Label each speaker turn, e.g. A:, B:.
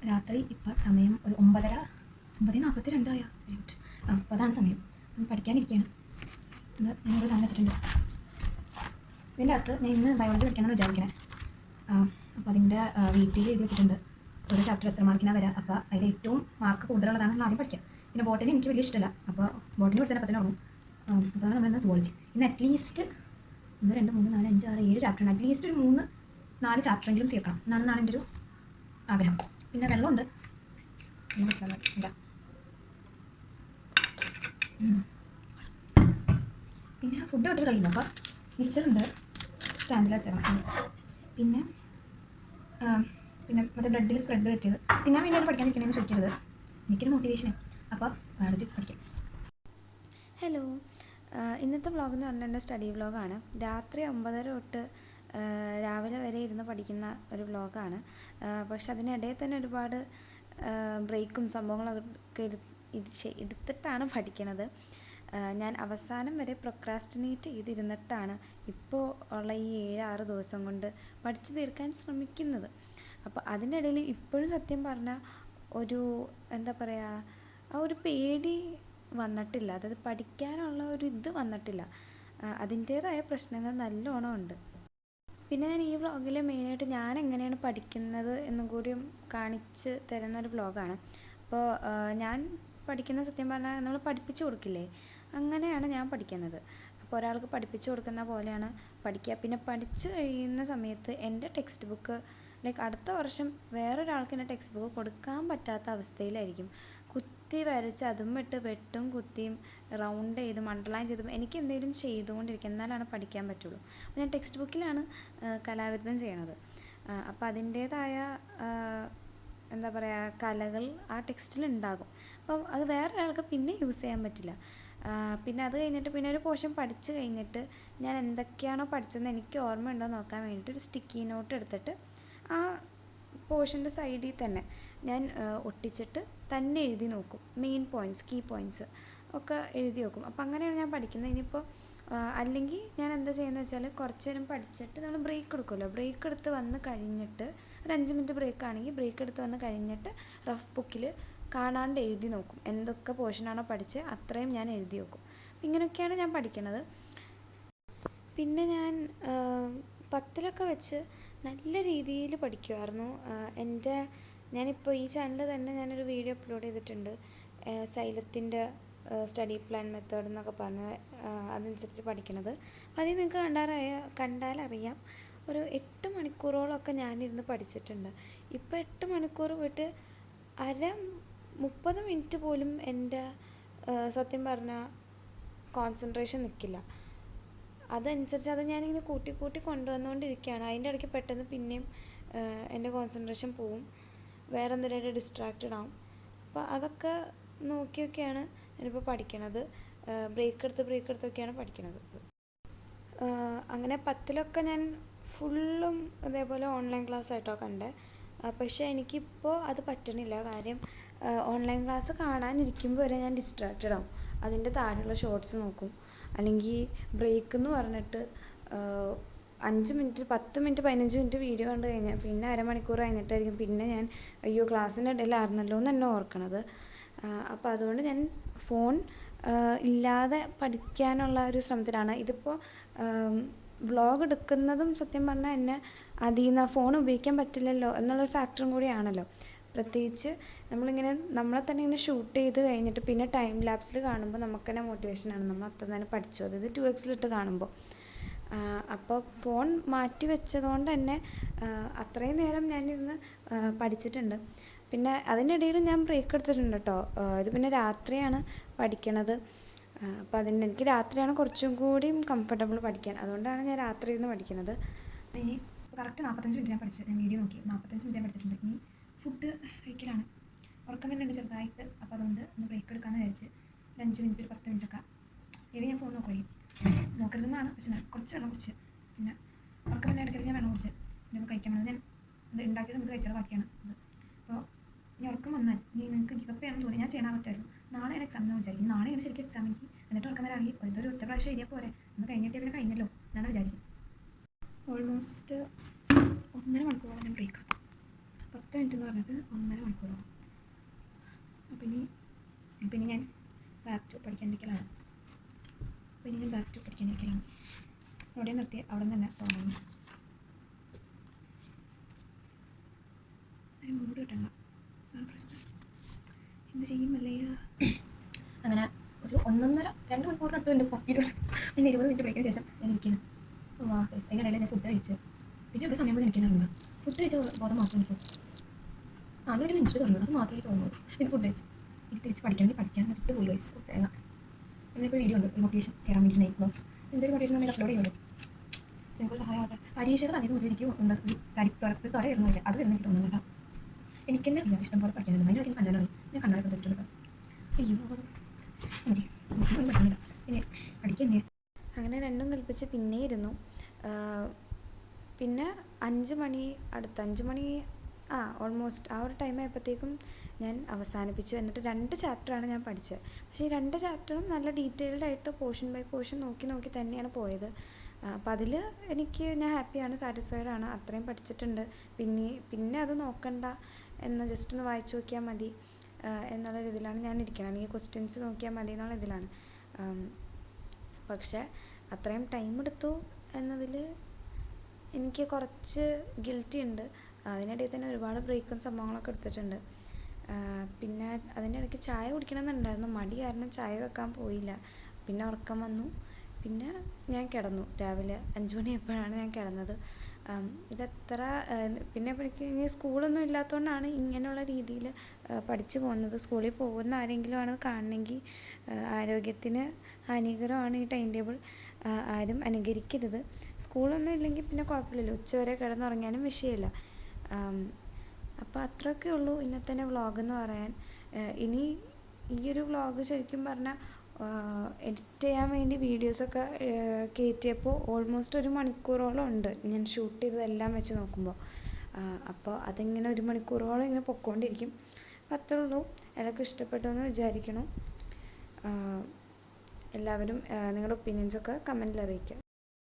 A: രാത്രി ഇപ്പോൾ സമയം ഒരു 9:42 ആയ. അപ്പോൾ അതാണ് സമയം. പഠിക്കാനിരിക്കുകയാണ്. ഞാനൊരു സാധനം വെച്ചിട്ടുണ്ട്. ഇതിൻ്റെ അകത്ത് ഞാൻ ഇന്ന് ബയോളജി പഠിക്കാമെന്ന് വിചാരിക്കണേ. അപ്പോൾ അതിൻ്റെ വെയിറ്റേജ് എഴുതി വെച്ചിട്ടുണ്ട്. ഒരു ചാപ്റ്റർ എത്ര മാർക്കിനാണ് വരിക. അപ്പോൾ അതിൽ ഏറ്റവും മാർക്ക് കൂടുതലുള്ളതാണ് നമ്മൾ ആദ്യം പഠിക്കുക. പിന്നെ ബോട്ടണി എനിക്ക് വലിയ ഇഷ്ടമല്ല. അപ്പോൾ ബോട്ടണി പഠിച്ചാൽ അപ്പോൾ തന്നെ തുടങ്ങും. അപ്പോൾ നമ്മളിന്ന് സുവോളജി. ഇന്ന് അറ്റ്ലീസ്റ്റ് 1, 2, 3, 4, 5, 6, 7 ചാപ്റ്ററാണ്. അറ്റ്ലീസ്റ്റ് ഒരു 3-4 ചാപ്റ്ററെങ്കിലും തീർക്കണം എന്നാണ് എൻ്റെ ഒരു ആഗ്രഹം. പിന്നെ വെള്ളമുണ്ട്. പിന്നെ ഫുഡ് വിട്ടിട്ട് കഴിയുന്നു. അപ്പോൾ മിച്ചറുണ്ട്, സ്റ്റാൻഡിൽ വെച്ചേക്കണം. പിന്നെ മറ്റേ ബ്രെഡിൽ സ്പ്രെഡ് പറ്റിയത് തിന്നാൻ വേണ്ടിയാണ് പഠിക്കാൻ നിൽക്കണമെന്ന് ചോദിക്കരുത്. എനിക്കൊരു മോട്ടിവേഷൻ. അപ്പോൾ ബയോളജി പഠിക്കാം.
B: ഹലോ, ഇന്നത്തെ വ്ളോഗ് എന്ന് പറഞ്ഞാൽ എൻ്റെ സ്റ്റഡി വ്ളോഗാണ്. രാത്രി 9:30 തൊട്ട് രാവിലെ വരെ ഇരുന്ന് പഠിക്കുന്ന ഒരു വ്ളോഗാണ്. പക്ഷെ അതിനിടയിൽ തന്നെ ഒരുപാട് ബ്രേക്കും സംഭവങ്ങളൊക്കെ എടുത്തിട്ടാണ് പഠിക്കണത്. ഞാൻ അവസാനം വരെ പ്രൊക്രാസ്റ്റിനേറ്റ് ചെയ്തിരുന്നിട്ടാണ് ഇപ്പോൾ ഉള്ള ഈ 7-6 ദിവസം കൊണ്ട് പഠിച്ചു തീർക്കാൻ ശ്രമിക്കുന്നത്. അപ്പോൾ അതിൻ്റെ ഇടയിൽ ഇപ്പോഴും സത്യം പറഞ്ഞാൽ ഒരു എന്താ പറയുക, ആ ഒരു പേടി വന്നിട്ടില്ല. അതായത് പഠിക്കാനുള്ള ഒരു ഇത് വന്നിട്ടില്ല. അതിൻ്റേതായ പ്രശ്നങ്ങൾ നല്ലോണം ഉണ്ട്. പിന്നെ ഞാൻ ഈ വ്ളോഗിൽ മെയിനായിട്ട് ഞാൻ എങ്ങനെയാണ് പഠിക്കുന്നത് എന്നും കൂടിയും കാണിച്ച് തരുന്നൊരു വ്ളോഗാണ്. അപ്പോൾ ഞാൻ പഠിക്കുന്ന സത്യം പറഞ്ഞാൽ നമ്മൾ പഠിപ്പിച്ചു കൊടുക്കില്ലേ, അങ്ങനെയാണ് ഞാൻ പഠിക്കുന്നത്. അപ്പോൾ ഒരാൾക്ക് പഠിപ്പിച്ചു കൊടുക്കുന്ന പോലെയാണ് പഠിക്കുക. പിന്നെ പഠിച്ചു കഴിയുന്ന സമയത്ത് എൻ്റെ ടെക്സ്റ്റ് ബുക്ക് അടുത്ത വർഷം വേറൊരാൾക്ക് എൻ്റെ ടെക്സ്റ്റ് ബുക്ക് കൊടുക്കാൻ പറ്റാത്ത അവസ്ഥയിലായിരിക്കും. കുത്തി വരച്ച് അതും ഇട്ട് വെട്ടും കുത്തിയും റൗണ്ട് ചെയ്തും അണ്ടർലൈൻ ചെയ്തും എനിക്ക് എന്തെങ്കിലും ചെയ്തുകൊണ്ടിരിക്കും, എന്നാലാണ് പഠിക്കാൻ പറ്റുള്ളൂ. അപ്പോൾ ഞാൻ ടെക്സ്റ്റ് ബുക്കിലാണ് കലാവിരുദ്ധം ചെയ്യണത്. അപ്പോൾ അതിൻ്റേതായ എന്താ പറയുക കലകൾ ആ ടെക്സ്റ്റിലുണ്ടാകും. അപ്പം അത് വേറൊരാൾക്ക് പിന്നെ യൂസ് ചെയ്യാൻ പറ്റില്ല. പിന്നെ അത് കഴിഞ്ഞിട്ട് പിന്നെ ഒരു പോർഷൻ പഠിച്ചു കഴിഞ്ഞിട്ട് ഞാൻ എന്തൊക്കെയാണോ പഠിച്ചതെന്ന് എനിക്ക് ഓർമ്മയുണ്ടോ നോക്കാൻ വേണ്ടിയിട്ട് ഒരു സ്റ്റിക്കി നോട്ട് എടുത്തിട്ട് ആ പോർഷൻ്റെ സൈഡിൽ തന്നെ ഞാൻ ഒട്ടിച്ചിട്ട് തന്നെ എഴുതി നോക്കും. മെയിൻ പോയിൻറ്റ്സ്, കീ പോയിൻറ്റ്സ് ഒക്കെ എഴുതി നോക്കും. അപ്പോൾ അങ്ങനെയാണ് ഞാൻ പഠിക്കുന്നത്. ഇനിയിപ്പോൾ അല്ലെങ്കിൽ ഞാൻ എന്താ ചെയ്യുന്നത് വെച്ചാൽ കുറച്ച് നേരം പഠിച്ചിട്ട് നമ്മൾ ബ്രേക്ക് എടുക്കുമല്ലോ, ബ്രേക്ക് എടുത്ത് വന്ന് കഴിഞ്ഞിട്ട് ഒരു 5 മിനിറ്റ് ബ്രേക്ക് ആണെങ്കിൽ ബ്രേക്ക് എടുത്ത് വന്ന് കഴിഞ്ഞിട്ട് റഫ് ബുക്കിൽ കാണാണ്ട് എഴുതി നോക്കും. എന്തൊക്കെ പോർഷനാണോ പഠിച്ചത് അത്രയും ഞാൻ എഴുതി നോക്കും. ഇങ്ങനെയൊക്കെയാണ് ഞാൻ പഠിക്കണത്. പിന്നെ ഞാൻ 10ലൊക്കെ വെച്ച് നല്ല രീതിയിൽ പഠിക്കുമായിരുന്നു. ഞാനിപ്പോൾ ഈ ചാനലിൽ തന്നെ ഞാനൊരു വീഡിയോ അപ്ലോഡ് ചെയ്തിട്ടുണ്ട്. സൈലത്തിൻ്റെ സ്റ്റഡി പ്ലാൻ മെത്തേഡ് എന്നൊക്കെ പറഞ്ഞ് അതനുസരിച്ച് പഠിക്കണത്. അപ്പോൾ അതിൽ നിങ്ങൾക്ക് കണ്ടാലറിയാം ഒരു 8 മണിക്കൂറോളമൊക്കെ ഞാനിരുന്ന് പഠിച്ചിട്ടുണ്ട്. ഇപ്പോൾ 8 മണിക്കൂർ പോയിട്ട് 30 മിനിറ്റ് പോലും എൻ്റെ സത്യം പറഞ്ഞാൽ കോൺസെൻട്രേഷൻ നിൽക്കില്ല. അതനുസരിച്ച് അത് ഞാനിങ്ങനെ കൂട്ടി കൊണ്ടുവന്നുകൊണ്ടിരിക്കുകയാണ്. അതിൻ്റെ ഇടയ്ക്ക് പെട്ടെന്ന് പിന്നെയും എൻ്റെ കോൺസെൻട്രേഷൻ പോവും, വേറെ എന്തെങ്കിലും ഡിസ്ട്രാക്റ്റഡ് ആവും. അപ്പോൾ അതൊക്കെ നോക്കിയൊക്കെയാണ് ഞാനിപ്പോൾ പഠിക്കണത്. ബ്രേക്ക് എടുത്തൊക്കെയാണ് പഠിക്കണത്. അങ്ങനെ 10ലൊക്കെ ഞാൻ ഫുള്ളും അതേപോലെ ഓൺലൈൻ ക്ലാസ് ആയിട്ടോ കണ്ടേ. പക്ഷേ എനിക്കിപ്പോൾ അത് പറ്റണില്ല. കാര്യം ഓൺലൈൻ ക്ലാസ് കാണാനിരിക്കുമ്പോൾ വരെ ഞാൻ ഡിസ്ട്രാക്റ്റഡ് ആവും. അതിൻ്റെ താഴെയുള്ള ഷോർട്സ് നോക്കും. അല്ലെങ്കിൽ ബ്രേക്ക് എന്ന് പറഞ്ഞിട്ട് 5 മിനിറ്റ് 10 മിനിറ്റ് 15 മിനിറ്റ് വീഡിയോ കണ്ടു കഴിഞ്ഞാൽ പിന്നെ അരമണിക്കൂർ കഴിഞ്ഞിട്ടായിരിക്കും പിന്നെ ഞാൻ അയ്യോ ക്ലാസ്സിൻ്റെ ഇടയിലായിരുന്നല്ലോ എന്ന് തന്നെ ഓർക്കണത്. അപ്പോൾ അതുകൊണ്ട് ഞാൻ ഫോൺ ഇല്ലാതെ പഠിക്കാനുള്ള ഒരു ശ്രമത്തിലാണ്. ഇതിപ്പോൾ വ്ളോഗ് എടുക്കുന്നതും സത്യം പറഞ്ഞാൽ എന്നെ അതിൽ നിന്ന് ഫോൺ ഉപയോഗിക്കാൻ പറ്റില്ലല്ലോ എന്നുള്ളൊരു ഫാക്ടറും കൂടിയാണല്ലോ. പ്രത്യേകിച്ച് നമ്മളിങ്ങനെ നമ്മളെ തന്നെ ഇങ്ങനെ ഷൂട്ട് ചെയ്ത് കഴിഞ്ഞിട്ട് പിന്നെ ടൈം ലാപ്സിൽ കാണുമ്പോൾ നമുക്ക് തന്നെ മോട്ടിവേഷനാണ്, നമ്മൾ അത്ര തന്നെ പഠിച്ചു. അതായത് 2x കാണുമ്പോൾ. അപ്പോൾ ഫോൺ മാറ്റി വെച്ചതുകൊണ്ട് തന്നെ അത്രയും നേരം ഞാനിരുന്ന് പഠിച്ചിട്ടുണ്ട്. പിന്നെ അതിനിടയിൽ ഞാൻ ബ്രേക്ക് എടുത്തിട്ടുണ്ട് കേട്ടോ. ഇത് പിന്നെ രാത്രിയാണ് പഠിക്കണത്. അപ്പോൾ എനിക്ക് രാത്രിയാണ് കുറച്ചും കൂടി കംഫർട്ടബിൾ പഠിക്കാൻ. അതുകൊണ്ടാണ് ഞാൻ രാത്രി ഇരുന്ന് പഠിക്കുന്നത്.
A: ഇനി കറക്റ്റ് 45 മിനിറ്റ് ഞാൻ പഠിച്ചത്. ഞാൻ വീഡിയോ നോക്കി 45 മിനിറ്റ് ഞാൻ പഠിച്ചിട്ടുണ്ട്. ഇനി ഫുഡ് കഴിക്കലാണ്. ഉറക്കം വരുന്നുണ്ട് ചെറുതായിട്ട്. അപ്പോൾ അതുകൊണ്ട് ഒന്ന് ബ്രേക്ക് എടുക്കാമെന്ന് വിചാരിച്ച് 5 മിനിറ്റ് 10 മിനിറ്റൊക്കെ ഏത് ഞാൻ ഫോൺ നോക്കരുതെന്നാണ്. പക്ഷേ കുറച്ച് വെള്ളം കുടിച്ച് പിന്നെ ഉറക്കം തന്നെ ഇടയ്ക്കിടയ്ക്ക് ഞാൻ വെള്ളം കുടിച്ച് പിന്നെ കഴിക്കാൻ വേണം. ഞാൻ ഇത് ഉണ്ടാക്കിയ സമയത്ത് കഴിച്ചത് ബാക്കിയാണ് ഇത്. അപ്പോൾ ഇനി ഉറക്കം വന്നാൽ നിങ്ങൾക്ക് ഗിവപ്പ് ചെയ്യാൻ തോന്നി ഞാൻ ചെയ്യാൻ പറ്റുമായിരുന്നു. നാളെയാണ് എക്സാം എന്ന് വിചാരിക്കും. നാളെയാണ് ശരിക്കും എക്സാം. എനിക്ക് എന്നിട്ട് ഉറക്കം വരാണെങ്കിൽ ഇതൊരു ഒറ്റ പ്രാവശ്യം എഴുതിയാൽ പോരെ, ഒന്ന് കഴിഞ്ഞിട്ട് പിന്നെ കഴിഞ്ഞല്ലോ എന്നാണ് വിചാരിക്കും. ഓൾമോസ്റ്റ് 1.5 മണിക്കൂറോളം ഞാൻ ബ്രേക്ക് എടുത്തു. 10 മിനിറ്റ് എന്ന് പറഞ്ഞിട്ട് 1.5 മണിക്കൂറാണ്. അപ്പോൾ ഇനി ഞാൻ ബാക്ക് ടു പഠിക്കാനിരിക്കലാണ്. അവിടെ നിർത്തി അവിടെ നിന്ന് തന്നെ തോന്നുന്നു. അതിന് മൂഡ് കിട്ടണ്ട, അതാണ് പ്രശ്നം. എന്ത് ചെയ്യും അല്ലയ്യ. അങ്ങനെ ഒരു 1.5-2 മണിക്കൂറിനടുത്ത് എൻ്റെ 20 മിനിറ്റ് ബ്രേക്കിന് ശേഷം ഞാൻ ഇരിക്കുന്നു. വാ ഗൈസ്, അതിനിടയിൽ ഞാൻ ഫുഡ് കഴിച്ച് പിന്നെ ഒരു സമയം പോലെ എനിക്കാനുണ്ട്. ഫുഡ് കഴിച്ച ബോധം മാത്രം എനിക്ക് ആദ്യം ഇൻസ്റ്റ തുറന്നു, അത് മാത്രമേ തോന്നുള്ളൂ. പിന്നെ ഫുഡ് കഴിച്ച് എനിക്ക് തിരിച്ച് പഠിക്കാൻ വിട്ട് പോയി ഗൈസ്. തേങ്ങ ഇപ്പോൾ വീഡിയോ ഉണ്ട്, ഒരു മോട്ടിവേഷൻ കയറാൻ വേണ്ടി നൈറ്റ് ബ്ലോഗ്സ്. എന്തൊരു മോട്ടിവേഷൻ നമ്മൾ അപ്ലോഡ് ചെയ്യുന്നുണ്ട്. എനിക്കൊരു സഹായമാകട്ടെ. പരീക്ഷയുടെ തലേന്ന് മുതൽ എനിക്ക് ഒരു തുറയായിരുന്നു ഇല്ല, അത് വരുന്ന എനിക്ക് തോന്നുന്നുണ്ട്. എനിക്ക് തന്നെ അറിയാം ഇഷ്ടം പോലെ പഠിക്കാനുണ്ട്. അതിനൊക്കെ എനിക്ക് കണ്ടാലാണ് ഞാൻ കണ്ണാടി പ്രദേശിച്ചിട്ടുണ്ട്. അയ്യോ പറ്റുന്നില്ല, പിന്നെ പഠിക്കന്നെ.
B: അങ്ങനെ രണ്ടും കൽപ്പിച്ച് പിന്നെ ഇരുന്നു. പിന്നെ 5 മണി ഓൾമോസ്റ്റ് ആ ഒരു ടൈം ആയപ്പോഴത്തേക്കും ഞാൻ അവസാനിപ്പിച്ചു. എന്നിട്ട് 2 ചാപ്റ്ററാണ് ഞാൻ പഠിച്ചത്. പക്ഷേ ഈ 2 ചാപ്റ്ററും നല്ല ഡീറ്റെയിൽഡായിട്ട് പോർഷൻ ബൈ പോർഷൻ നോക്കി തന്നെയാണ് പോയത്. അപ്പോൾ അതിൽ ഞാൻ ഹാപ്പിയാണ്, സാറ്റിസ്ഫൈഡ് ആണ്. അത്രയും പഠിച്ചിട്ടുണ്ട്. പിന്നെ അത് നോക്കണ്ട എന്ന് ജസ്റ്റ് ഒന്ന് വായിച്ചു നോക്കിയാൽ മതി എന്നുള്ള ഇതിലാണ് ഞാൻ ഇരിക്കണം. അല്ലെങ്കിൽ ക്വസ്റ്റ്യൻസ് നോക്കിയാൽ മതി എന്നുള്ള ഇതിലാണ്. പക്ഷേ അത്രയും ടൈം എടുത്തു എന്നതിൽ എനിക്ക് കുറച്ച് ഗിൽറ്റി ഉണ്ട്. അതിനിടയിൽ തന്നെ ഒരുപാട് ബ്രേക്കും സംഭവങ്ങളൊക്കെ എടുത്തിട്ടുണ്ട്. പിന്നെ അതിൻ്റെ ഇടയ്ക്ക് ചായ കുടിക്കണമെന്നുണ്ടായിരുന്നു. മടി കാരണം ചായ വെക്കാൻ പോയില്ല. പിന്നെ ഉറക്കം വന്നു. പിന്നെ ഞാൻ കിടന്നു. രാവിലെ 5 മണിയായപ്പോഴാണ് ഞാൻ കിടന്നത്. ഇതെത്ര പിന്നെ എനിക്ക് ഇനി സ്കൂളൊന്നും ഇല്ലാത്തതുകൊണ്ടാണ് ഇങ്ങനെയുള്ള രീതിയിൽ പഠിച്ചു പോകുന്നത്. സ്കൂളിൽ പോകുന്ന ആരെങ്കിലും ആണ് കാണണമെങ്കിൽ ആരോഗ്യത്തിന് ഹാനികരമാണ് ഈ ടൈം ടേബിൾ. ആരും അനുകരിക്കരുത്. സ്കൂളൊന്നും ഇല്ലെങ്കിൽ പിന്നെ കുഴപ്പമില്ലല്ലോ, ഉച്ചവരെ കിടന്നുറങ്ങിയാലും വിഷയമില്ല. അപ്പോൾ അത്രയൊക്കെ ഉള്ളൂ ഇന്നത്തെ വ്ളോഗ് എന്ന് പറയാൻ. ഇനി ഈ ഒരു വ്ളോഗ് ശരിക്കും പറഞ്ഞാൽ എഡിറ്റ് ചെയ്യാൻ വേണ്ടി വീഡിയോസൊക്കെ കയറ്റിയപ്പോൾ ഓൾമോസ്റ്റ് 1 മണിക്കൂറോളം ഉണ്ട് ഞാൻ ഷൂട്ട് ചെയ്തതെല്ലാം വെച്ച് നോക്കുമ്പോൾ. അപ്പോൾ അതിങ്ങനെ 1 മണിക്കൂറോളം ഇങ്ങനെ പൊയ്ക്കൊണ്ടിരിക്കും. അപ്പോൾ അത്രേ ഉള്ളൂ. എല്ലാവർക്കും ഇഷ്ടപ്പെട്ടു എന്ന് വിചാരിക്കണം. എല്ലാവരും നിങ്ങളുടെ ഒപ്പീനിയൻസൊക്കെ കമൻറ്റിൽ അറിയിക്കുക.